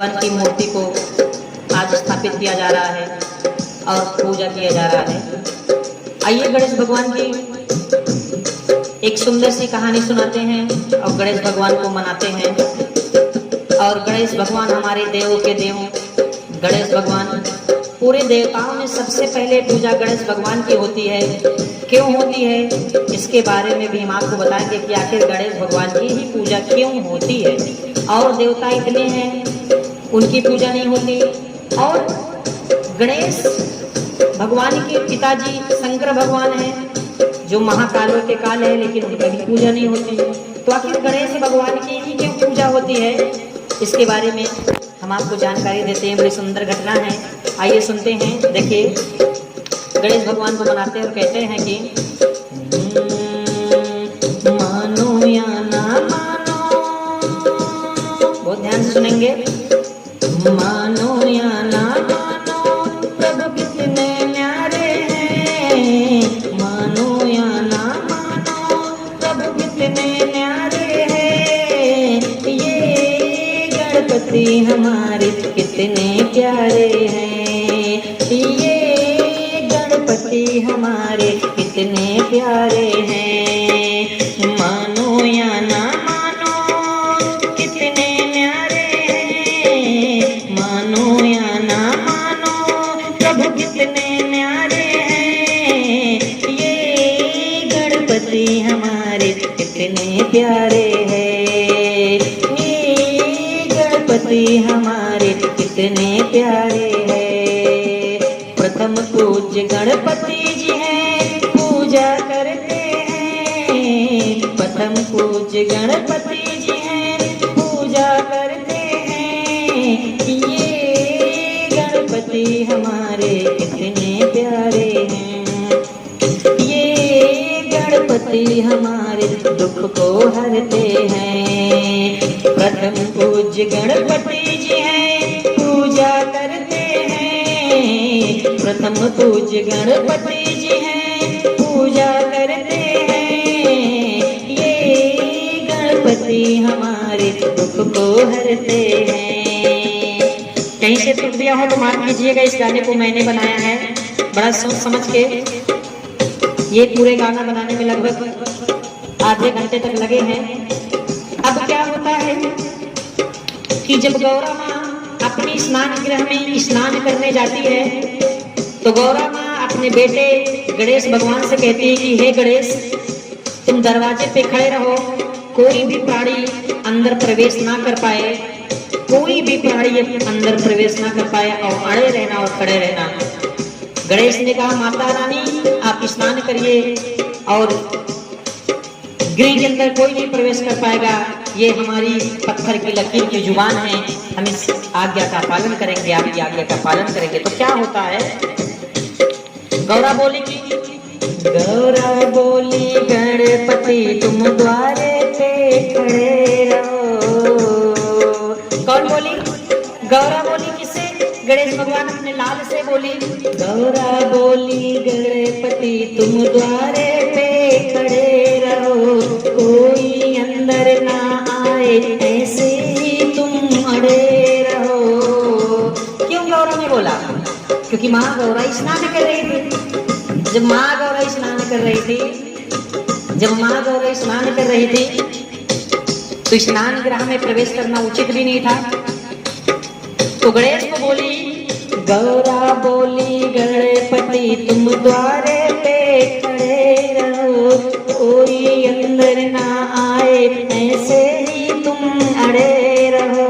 भगवान की मूर्ति को आज स्थापित किया जा रहा है और पूजा किया जा रहा है। आइए गणेश भगवान की एक सुंदर सी कहानी सुनाते हैं और गणेश भगवान को मनाते हैं। और गणेश भगवान हमारे देवों के देव, गणेश भगवान पूरे देवताओं में सबसे पहले पूजा गणेश भगवान की होती है। क्यों होती है इसके बारे में भी हम आपको बताएंगे कि आखिर गणेश भगवान की ही पूजा क्यों होती है। और देवता इतने हैं उनकी पूजा नहीं होती। और गणेश भगवान के पिताजी शंकर भगवान हैं जो महाकालों के काल है, लेकिन उनकी भी पूजा नहीं होती। तो आखिर गणेश भगवान की ही क्यों पूजा होती है इसके बारे में हम आपको जानकारी देते हैं। बड़ी सुंदर घटना है, आइए सुनते हैं। देखिए गणेश भगवान को मनाते हैं और कहते हैं कि मानो या ना मानो, बहुत ध्यान से सुनेंगे। मानो या ना मानो प्रभु कितने न्यारे हैं, मानो या ना मानो प्रभु कितने न्यारे हैं। ये गणपति हमारे कितने प्यारे हैं, ये गणपति हमारे कितने प्यारे हैं। मानो या ना मानो कितने न्यारे हैं, मानो या ना मानो प्रभु कितने न्यारे हैं। ये गणपति हमारे कितने प्यारे हैं, ये गणपति हमारे कितने प्यारे हैं। प्रथम पूज्य गणपति जी हैं पूजा करते हैं, प्रथम पूज्य गणपति जी हैं पूजा करते हैं। ये गणपति हमारे कितने प्यारे हैं, ये गणपति हमारे दुख को हरते हैं। प्रथम पूज्य गणपति जी हैं पूजा करते हैं, प्रथम पूज्य गणपति जी हैं पूजा करते हैं। ये गणपति हमारे दुख को हरते हैं। कहीं से टूट गया हो तो माफ कीजिएगा, इस गाने को मैंने बनाया है बड़ा सोच समझ के। ये पूरे गाना बनाने में लगभग आधे घंटे तक लगे हैं। अब क्या होता है कि जब गौरा माँ अपनी स्नान गृह में स्नान करने जाती है तो गौरा माँ अपने बेटे गणेश भगवान से कहती है कि हे गणेश, तुम दरवाजे पे खड़े रहो, कोई भी प्राणी अंदर प्रवेश ना कर पाए, कोई भी प्राणी अंदर प्रवेश ना कर पाए, और अड़े रहना और खड़े रहना। गणेश ने कहा माता रानी आप स्नान करिए और गृह के अंदर कोई नहीं प्रवेश कर पाएगा, ये हमारी पत्थर की लकीर की जुबान है, हम इस आज्ञा का पालन करेंगे, आपकी आज्ञा का पालन करेंगे। तो क्या होता है, गौरा बोली गणपति तुम द्वारे पे खड़े रहो। कौन बोली? गौरा बोली किससे? गणेश भगवान अपने लाल से बोली। गौरा बोली गणपति तुम द्वारे पे खड़े रहो, कोई अंदर ना आए ऐसे ही तुम अड़े रहो। क्यों गौरा ने बोला? क्योंकि माँ गौरा स्नान कर रही थी। जब माँ गौरा स्नान कर रही थी, जब माँ गौरा स्नान कर रही थी तो स्नान गृह में प्रवेश करना उचित भी नहीं था। तो गणेश को बोली, गौरा बोली गणपति तुम द्वारे पे खड़े रहो, कोई अंदर ना आए ऐसे ही तुम अड़े रहो।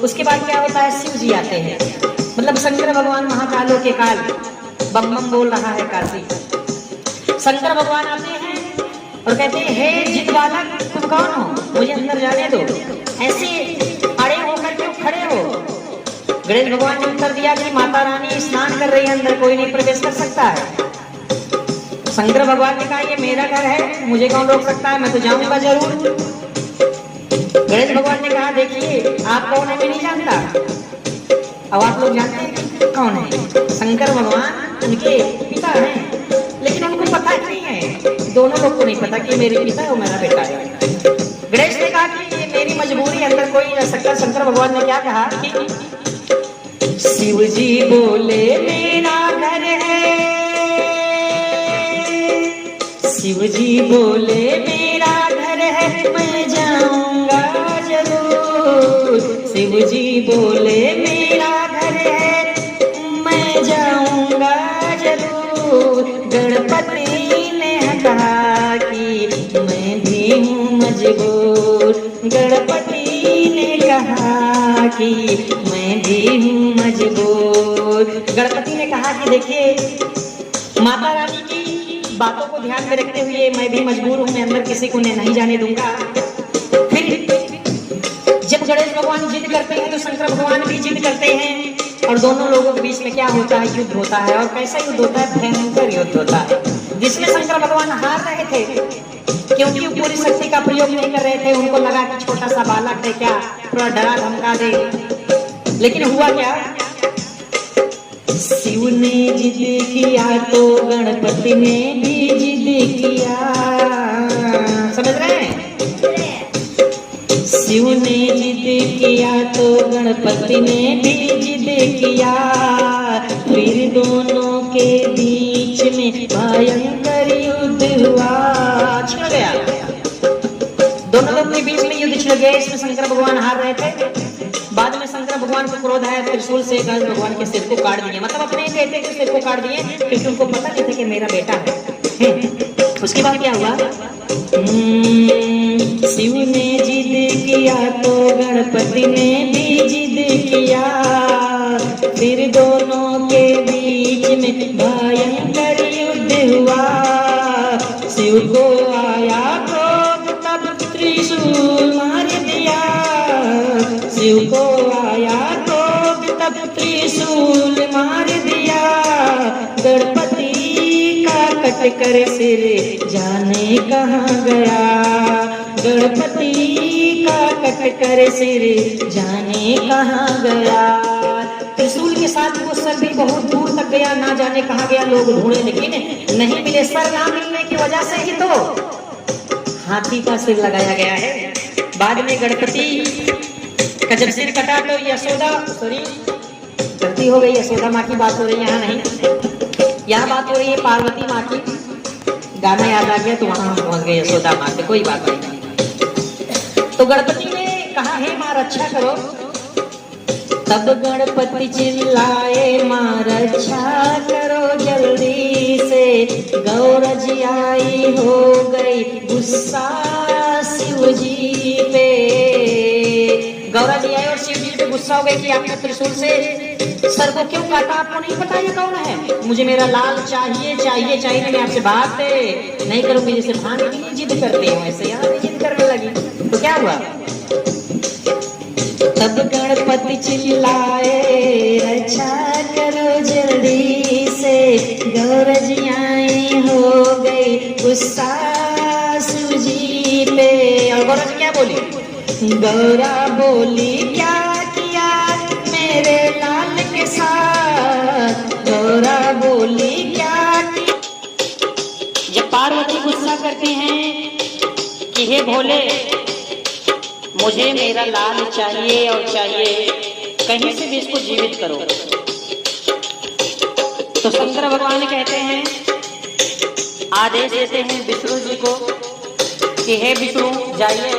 उसके बाद क्या होता है, शिव जी आते हैं, मतलब शंकर भगवान महाकालों के काल, बम बम बोल रहा है काशी। शंकर भगवान आते हैं और कहते हैं हे जिद बालक तुम कौन हो, मुझे अंदर जाने दो, ऐसे अड़े होकर क्यों खड़े हो? गणेश भगवान ने उत्तर दिया कि माता रानी स्नान कर रही है, अंदर कोई नहीं प्रवेश कर सकता है। शंकर भगवान ने कहा ये मेरा घर है, मुझे कौन रोक सकता है, मैं तो जाऊंगा जरूर। गणेश भगवान ने कहा देखिए आप कौन है मैं नहीं जानता। अब आप लोग जानते हैं कौन है? शंकर भगवान उनके पिता हैं, लेकिन उनको पता ही नहीं है, दोनों लोग को नहीं पता कि मेरे पिता है और मेरा बेटा है। गणेश ने कहा कि ये मेरी मजबूरी, अंदर कोई नहीं रह सकता। शंकर भगवान ने क्या कहा कि शिव जी बोले मेरा घर है, शिव जी बोले मेरा घर है, मैं जाऊंगा जरूर। शिव जी बोले मेरा घर है, मैं जाऊंगा जरूर। गणपति ने कहा कि मैं भी हूँ मजबूर, गणपति ने कहा कि मैं भी हूँ मजबूर। गणपति ने कहा कि देखिए माता रानी की बातों को ध्यान में रखते हुए मैं भी मजबूर हूँ, मैं अंदर किसी को नहीं जाने दूंगा। फिर जब गणेश भगवान जिद करते हैं तो शंकर भगवान भी जिद करते हैं, और दोनों लोगों के बीच में क्या होता है, युद्ध होता है। और कैसा युद्ध होता है, भयंकर युद्ध होता है, जिसमें शंकर भगवान हार रहे थे क्योंकि वो पूरी शक्ति का प्रयोग नहीं कर रहे थे। उनको लगा कि छोटा सा बालक है, क्या थोड़ा डरा धमका दे। लेकिन हुआ क्या, शिव ने जिद किया तो गणपति ने भी जिद किया। समझ रहे हैं? शिव ने जिद किया तो गणपति ने भी जिद किया। फिर दोनों के बीच में भयंकर युद्ध हुआ, छिड़ गया। दोनों लोग के बीच में युद्ध छिड़ गया। इसमें शंकर भगवान हार रहे थे। बाद में शंकर भगवान को क्रोध आया, त्रिशूल से गणेश भगवान के सिर को काट दिए। मतलब अपने बेटे के सिर को काट दिए, क्योंकि उनको पता नहीं था कि मेरा बेटा है। उसके बाद क्या हुआ, शिव ने जिद किया तो गणपति ने भी जिद किया। फिर दोनों के बीच में भयंकर युद्ध हुआ। शिव को आया क्रोध तब त्रिशूल मार दिया। शिव को आया क्रोध तब त्रिशूल मार दिया। गणपति का कट कर सिर जाने कहाँ गया, गणपति का कट कर सिर जाने कहाँ गया। त्रिशूल के साथ वो सर भी बहुत दूर तक गया, ना जाने कहाँ गया। लोग ढूंढे लेकिन नहीं मिले। सर ना मिलने की वजह से ही तो हाथी का सिर लगाया गया है। बाद में गणपति का जब सिर कटा तो यशोदा, सॉरी गलती हो गई, यशोदा माँ की बात हो रही है, यहाँ नहीं, यहाँ बात हो रही है पार्वती माँ की। गाना याद आ गया तो वहां पहुंच गए यशोदा माँ से, कोई बात नहीं। तो गणपति ने कहा हे माँ रक्षा करो। तब गणपति चिल्लाए माँ रक्षा करो जल्दी से। गौरज आई हो गई गुस्सा शिव जी पे। गौरा जी आए और शिव जी पे गुस्सा हो गए कि आपने त्रिशूल से सर को क्यों काटा, आपको नहीं पता ये कौन है? मुझे मेरा लाल चाहिए चाहिए चाहिए, मैं आपसे बात नहीं करूंगी। जैसे भान के लिए जिद करते हो ऐसे यहाँ भी जिद करने लगी। तो क्या हुआ, तब गणपति चिल्लाए रक्षा करो जल्दी से। गौरज आई हो गई गुस्सा शिव जी पे। और गौरज क्या बोली, गौरा बोली क्या किया मेरे लाल के साथ। गौरा बोली क्या किया। जब पार्वती गुस्सा करती हैं कि हे भोले मुझे मेरा लाल चाहिए और चाहिए, कहीं से भी इसको जीवित करो। तो शंकर भगवान कहते हैं, आदेश देते हैं विष्णु जी को कि हे विष्णु जाइए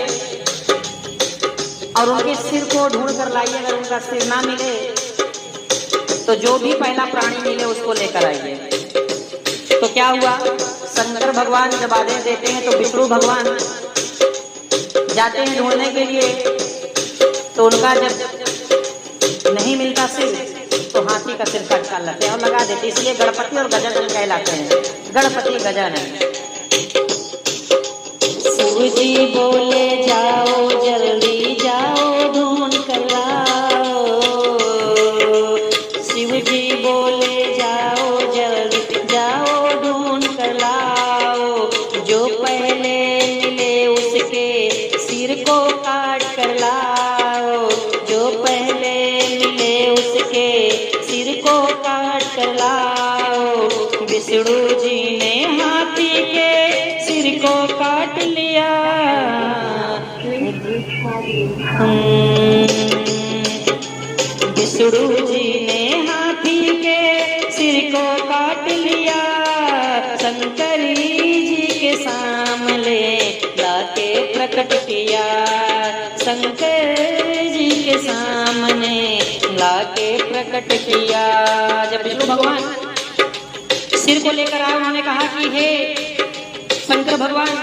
और उनके सिर को ढूंढ कर लाइए। अगर उनका सिर ना मिले तो जो भी पहला प्राणी मिले उसको लेकर आइए। तो क्या हुआ, शंकर भगवान जब आदेश देते हैं तो विष्णु भगवान जाते हैं ढूंढने के लिए। तो उनका जब नहीं मिलता सिर तो हाथी का सिर काट कर लेते हैं और लगा देते। इसलिए गणपति और गजानन कहलाते हैं, गणपति गजानन। शिव जी बोले जाओ जल्दी जाओ ढूंढ कर लाओ। शिव जी बोले जाओ जल्दी जाओ ढूंढ कर लाओ। जो पहले मिले उसके सिर को काट कर लाओ। जो पहले मिले उसके सिर को काट कर लाओ। विष्णु जी ने हाथी के सिर को काट लिया। विष्णु जी ने हाथी के सिर को काट लिया, शंकर जी के सामने लाके प्रकट किया, शंकर जी के सामने लाके प्रकट किया। जब विष्णु भगवान सिर को लेकर आए, उन्होंने कहा कि हे शंकर भगवान,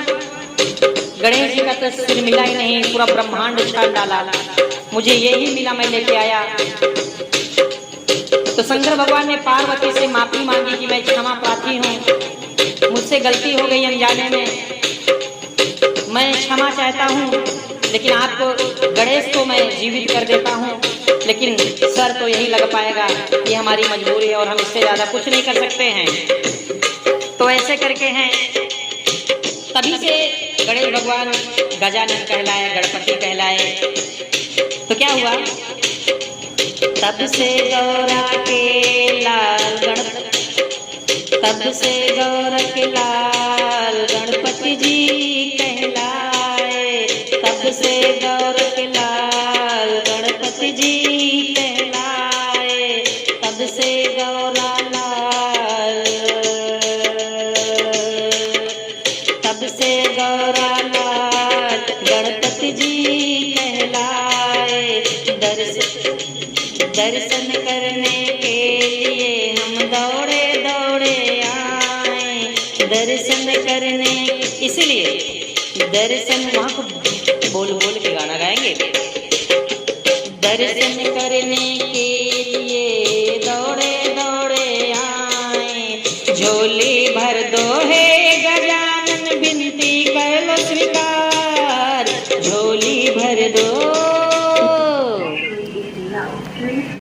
गणेश जी का तो सिर मिला ही नहीं, पूरा ब्रह्मांड छान डाला, मुझे यही मिला, मैं लेके आया। तो शंकर भगवान ने पार्वती से माफी मांगी कि मैं क्षमा प्रार्थी हूँ, मुझसे गलती हो गई अनजाने में, मैं क्षमा चाहता हूँ, लेकिन आपको गणेश को मैं जीवित कर देता हूँ, लेकिन सर तो यही लग पाएगा, ये हमारी मजबूरी है और हम इससे ज्यादा कुछ नहीं कर सकते हैं। तो ऐसे करके हैं, तभी से गणेश भगवान गजानन कहलाए, गणपति कहलाए। तो क्या हुआ, तब से गौरा के लाल तब से गौरा के लाल गणपति जी कहलाए, तब से गौरा के लाल गणपति जी कहलाए, तब से गौरा लाल, तब से गौरा लाल गणपति जी कहलाए। दर्शन करने के लिए हम दौड़े दौड़े आए, दर्शन करने, इसलिए दर्शन वहाँ को बोल बोल के गाना गाएंगे। दर्शन करने के लिए दौड़े दौड़े आए, झोली भर दो है गजानन, विनती कर लो स्वीकार, झोली भर दो।